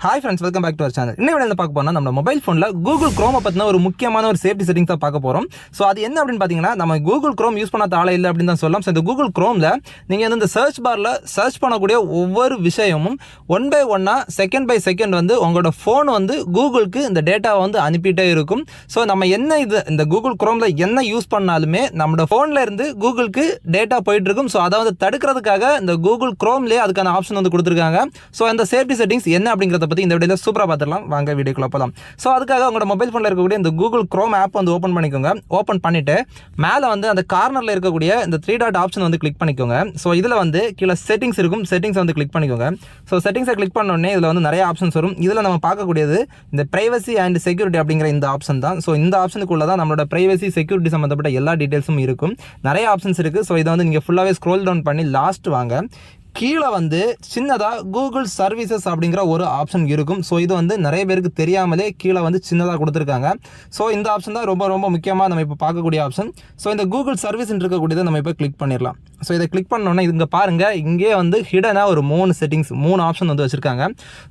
Hi friends, welcome back to our channel. இன்னும் என்ன பார்க்க போனால் நம்ம மொபைல் ஃபோனில் கூகுள் க்ரோமை பற்றின ஒரு முக்கியமான ஒரு சேஃப்டி செட்டிங்ஸ் தான் பார்க்க போகிறோம். ஸோ அது என்ன அப்படின்னு பார்த்தீங்கன்னா, நம்ம கூகுள் க்ரோம் யூஸ் பண்ணாத ஆளே இல்லை அப்படின்னு தான் சொல்லலாம். ஸோ இந்த கூகுள் க்ரோமில் நீங்கள் வந்து இந்த சர்ச் பாரில் சர்ச் பண்ணக்கூடிய ஒவ்வொரு விஷயமும் ஒன் பை ஒன்னாக செகண்ட் பை செகண்ட் வந்து உங்களோட ஃபோன் வந்து கூகுளுக்கு இந்த டேட்டாவை வந்து அனுப்பிட்டே இருக்கும். ஸோ நம்ம என்ன இந்த கூகுள் க்ரோமில் என்ன யூஸ் பண்ணாலுமே நம்மளோட ஃபோனில் இருந்து கூகுளுக்கு டேட்டா போயிட்டு இருக்கும். ஸோ அதை வந்து தடுக்கிறதுக்காக இந்த கூகுள் க்ரோம்லேயே அதுக்கான ஆப்ஷன் வந்து கொடுத்துருக்காங்க. ஸோ அந்த சேஃப்டி செட்டிங்ஸ் என்ன அப்படிங்கிறத பற்றி இந்த வீடியோவில் சூப்பராக பார்த்துடலாம். வாங்க வீடியோக்குள்ள போகலாம். ஸோ அதுக்காக உங்களோட மொபைல் ஃபோனில் இருக்கக்கூடிய இந்த கூகுள் க்ரோம் ஆப் வந்து ஓப்பன் பண்ணிக்கோங்க. ஓப்பன் பண்ணிவிட்டு மேலே வந்து அந்த கார்னரில் இருக்கக்கூடிய இந்த 3 டாட் ஆப்ஷன் வந்து கிளிக் பண்ணிக்கோங்க. ஸோ இதில் வந்து கீழே செட்டிங்ஸ் இருக்கும். செட்டிங்ஸ் வந்து கிளிக் பண்ணிக்கோங்க. ஸோ செட்டிங்ஸை கிளிக் பண்ணோடனே இதில் வந்து நிறைய ஆப்ஷன்ஸ் வரும். இதில் நம்ம பார்க்கக்கூடியது இந்த பிரைவசி அண்ட் செக்யூரிட்டி அப்படிங்கிற இந்த ஆப்ஷன் தான். ஸோ இந்த ஆப்ஷனுக்குள்ள தான் நம்மளோட பிரைவசி செக்யூரிட்டி சம்மந்தப்பட்ட எல்லா டீட்டெயில்ஸும் இருக்கும். நிறைய ஆப்ஷன்ஸ் இருக்குது. ஸோ இதை வந்து நீங்கள் ஃபுல்லாகவே ஸ்க்ரோல் டவுன் பண்ணி லாஸ்ட் வாங்க. கீழே வந்து சின்னதாக கூகுள் சர்வீசஸ் அப்படிங்கிற ஒரு ஆப்ஷன் இருக்கும். ஸோ இது வந்து நிறைய பேருக்கு தெரியாமலே கீழே வந்து சின்னதாக கொடுத்துருக்காங்க. ஸோ இந்த ஆப்ஷன் தான் ரொம்ப ரொம்ப முக்கியமாக நம்ம இப்போ பார்க்கக்கூடிய ஆப்ஷன். ஸோ இந்த கூகுள் சர்வீஸ் இருக்கக்கூடியதை நம்ம இப்போ கிளிக் பண்ணிடலாம். ஸோ இதை கிளிக் பண்ணோன்னே இங்கே பாருங்கள், இங்கே வந்து ஹிடனாக ஒரு 3 ஆப்ஷன் வந்து வச்சுருக்காங்க.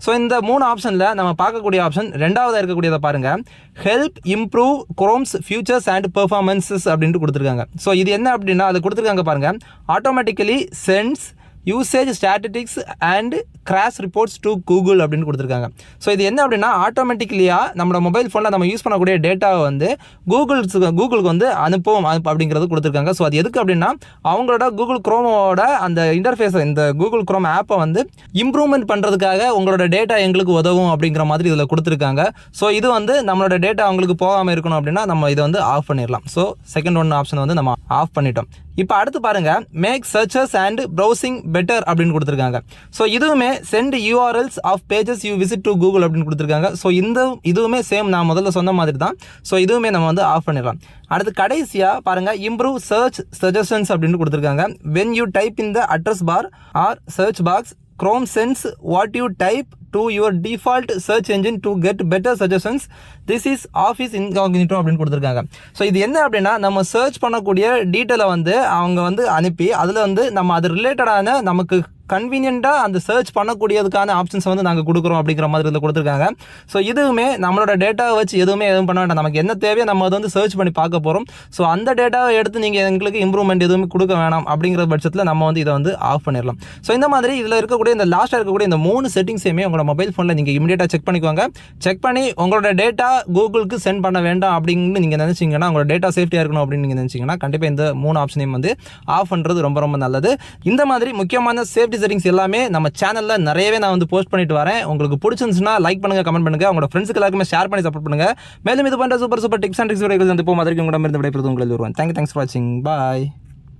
ஸோ இந்த 3 ஆப்ஷனில் நம்ம பார்க்கக்கூடிய ஆப்ஷன் ரெண்டாவதாக இருக்கக்கூடியதை பாருங்கள், help improve Chrome's features and performances அப்படின்ட்டு கொடுத்துருக்காங்க. ஸோ இது என்ன அப்படின்னா அது கொடுத்துருக்காங்க பாருங்கள், automatically send usage statistics and crash reports to Google அப்படின்னு கொடுத்துருக்காங்க. ஸோ இது என்ன அப்படின்னா ஆட்டோமேட்டிக்கலியாக நம்மளோட மொபைல் ஃபோனில் நம்ம யூஸ் பண்ணக்கூடிய டேட்டாவை வந்து கூகுளுக்கு வந்து அனுப்பும் அப்படிங்கிறது கொடுத்துருக்காங்க. ஸோ அது எதுக்கு அப்படின்னா அவங்களோட கூகுள் க்ரோமோட அந்த இன்டர்ஃபேஸை இந்த கூகுள் க்ரோம் ஆப்பை வந்து இம்ப்ரூவ்மெண்ட் பண்ணுறதுக்காக உங்களோட டேட்டா எங்களுக்கு உதவும் அப்படிங்கிற மாதிரி இதில் கொடுத்துருக்காங்க. ஸோ இது வந்து நம்மளோட டேட்டா அவங்களுக்கு போகாமல் இருக்கணும் அப்படின்னா நம்ம இதை வந்து ஆஃப் பண்ணிடலாம். ஸோ செகண்ட் ஆப்ஷன் வந்து நம்ம ஆஃப் பண்ணிட்டோம். இப்போ அடுத்து பாருங்கள், make searches and browsing better அப்படின்னு கொடுத்துருக்காங்க. ஸோ இதுவுமே send URLs of pages you visit to Google அப்படின்னு கொடுத்துருக்காங்க. ஸோ இதுவுமே சேம் நான் முதல்ல சொன்ன மாதிரி தான். ஸோ இதுவுமே நம்ம வந்து ஆஃப் பண்ணிடலாம். அடுத்து கடைசியாக பாருங்கள், இம்ப்ரூவ் சர்ச் சஜஷன்ஸ் அப்படின்னு கொடுத்துருக்காங்க. When you type in the address bar or search box, Chrome sends what you type to your default search engine to get better suggestions. This is Office Incognito அப்படின்னு கொடுத்துருக்காங்க. So இது என்ன அப்படின்னா நம்ம search பண்ணக்கூடிய டீட்டெயிலை வந்து அவங்க வந்து அனுப்பி அதில் வந்து நம்ம அது ரிலேட்டடான நமக்கு கன்வீனியண்ட்டாக அந்த சர்ச் பண்ணக்கூடியதுக்கான ஆப்ஷன்ஸை வந்து நாங்கள் கொடுக்குறோம் அப்படிங்கிற மாதிரி இதில் கொடுத்துருக்காங்க. ஸோ இதுவுமே நம்மளோட டேட்டாவை வச்சு எதுவும் பண்ண வேண்டாம். நமக்கு என்ன தேவையோ நம்ம அதை வந்து சர்ச் பண்ணி பார்க்க போகிறோம். ஸோ அந்த டேட்டாவை எடுத்து நீங்கள் எங்களுக்கு இம்ப்ரூவ்மெண்ட் எதுவுமே கொடுக்க வேணாம் அப்படிங்கிற பட்சத்தில் நம்ம வந்து இதை வந்து ஆஃப் பண்ணிடலாம். ஸோ இந்த மாதிரி இதில் இருக்கக்கூடிய இந்த லாஸ்ட்டாக இருக்கக்கூடிய இந்த 3 செட்டிங்ஸையுமே உங்களோட மொபைல் ஃபோனில் நீங்கள் இமீடியட்டாக செக் பண்ணிக்கோங்க. செக் பண்ணி உங்களோட டேட்டா கூகுளுக்கு சென்ட் பண்ண வேண்டாம் அப்படின்னு நீங்கள் நினச்சிங்கன்னா, உங்களோட டேட்டா சேஃப்டியாக இருக்கணும் அப்படின்னு நீங்கள் நினச்சிங்கன்னா கண்டிப்பாக இந்த 3 ஆப்ஷனையும் வந்து ஆஃப் பண்ணுறது ரொம்ப ரொம்ப நல்லது. இந்த மாதிரி முக்கியமான சேஃப்டி செட்டிங்ஸ் எல்லாமே நம்ம சேனலில் நிறையவே நான் வந்து போஸ்ட் பண்ணிட்டு வரேன். உங்களுக்கு பிடிச்சிருந்துச்சுன்னா லைக் பண்ணுங்க, கமெண்ட் பண்ணுங்க, உங்களோட ஃப்ரெண்ட்ஸ்க்கு எல்லாருமே ஷேர் பண்ணி சப்போர்ட் பண்ணுங்க. மேலும் இது போன்ற சூப்பர் டிப்ஸ் அண்ட் ட்ரிக்ஸ் வீடியோக்கள் வந்து இப்போ மாதிரி உங்களிடம் இருந்து விடைபெறுவது உங்களை வருவேன். தேங்க்ஸ் ஃபார் வாட்சிங். பாய்.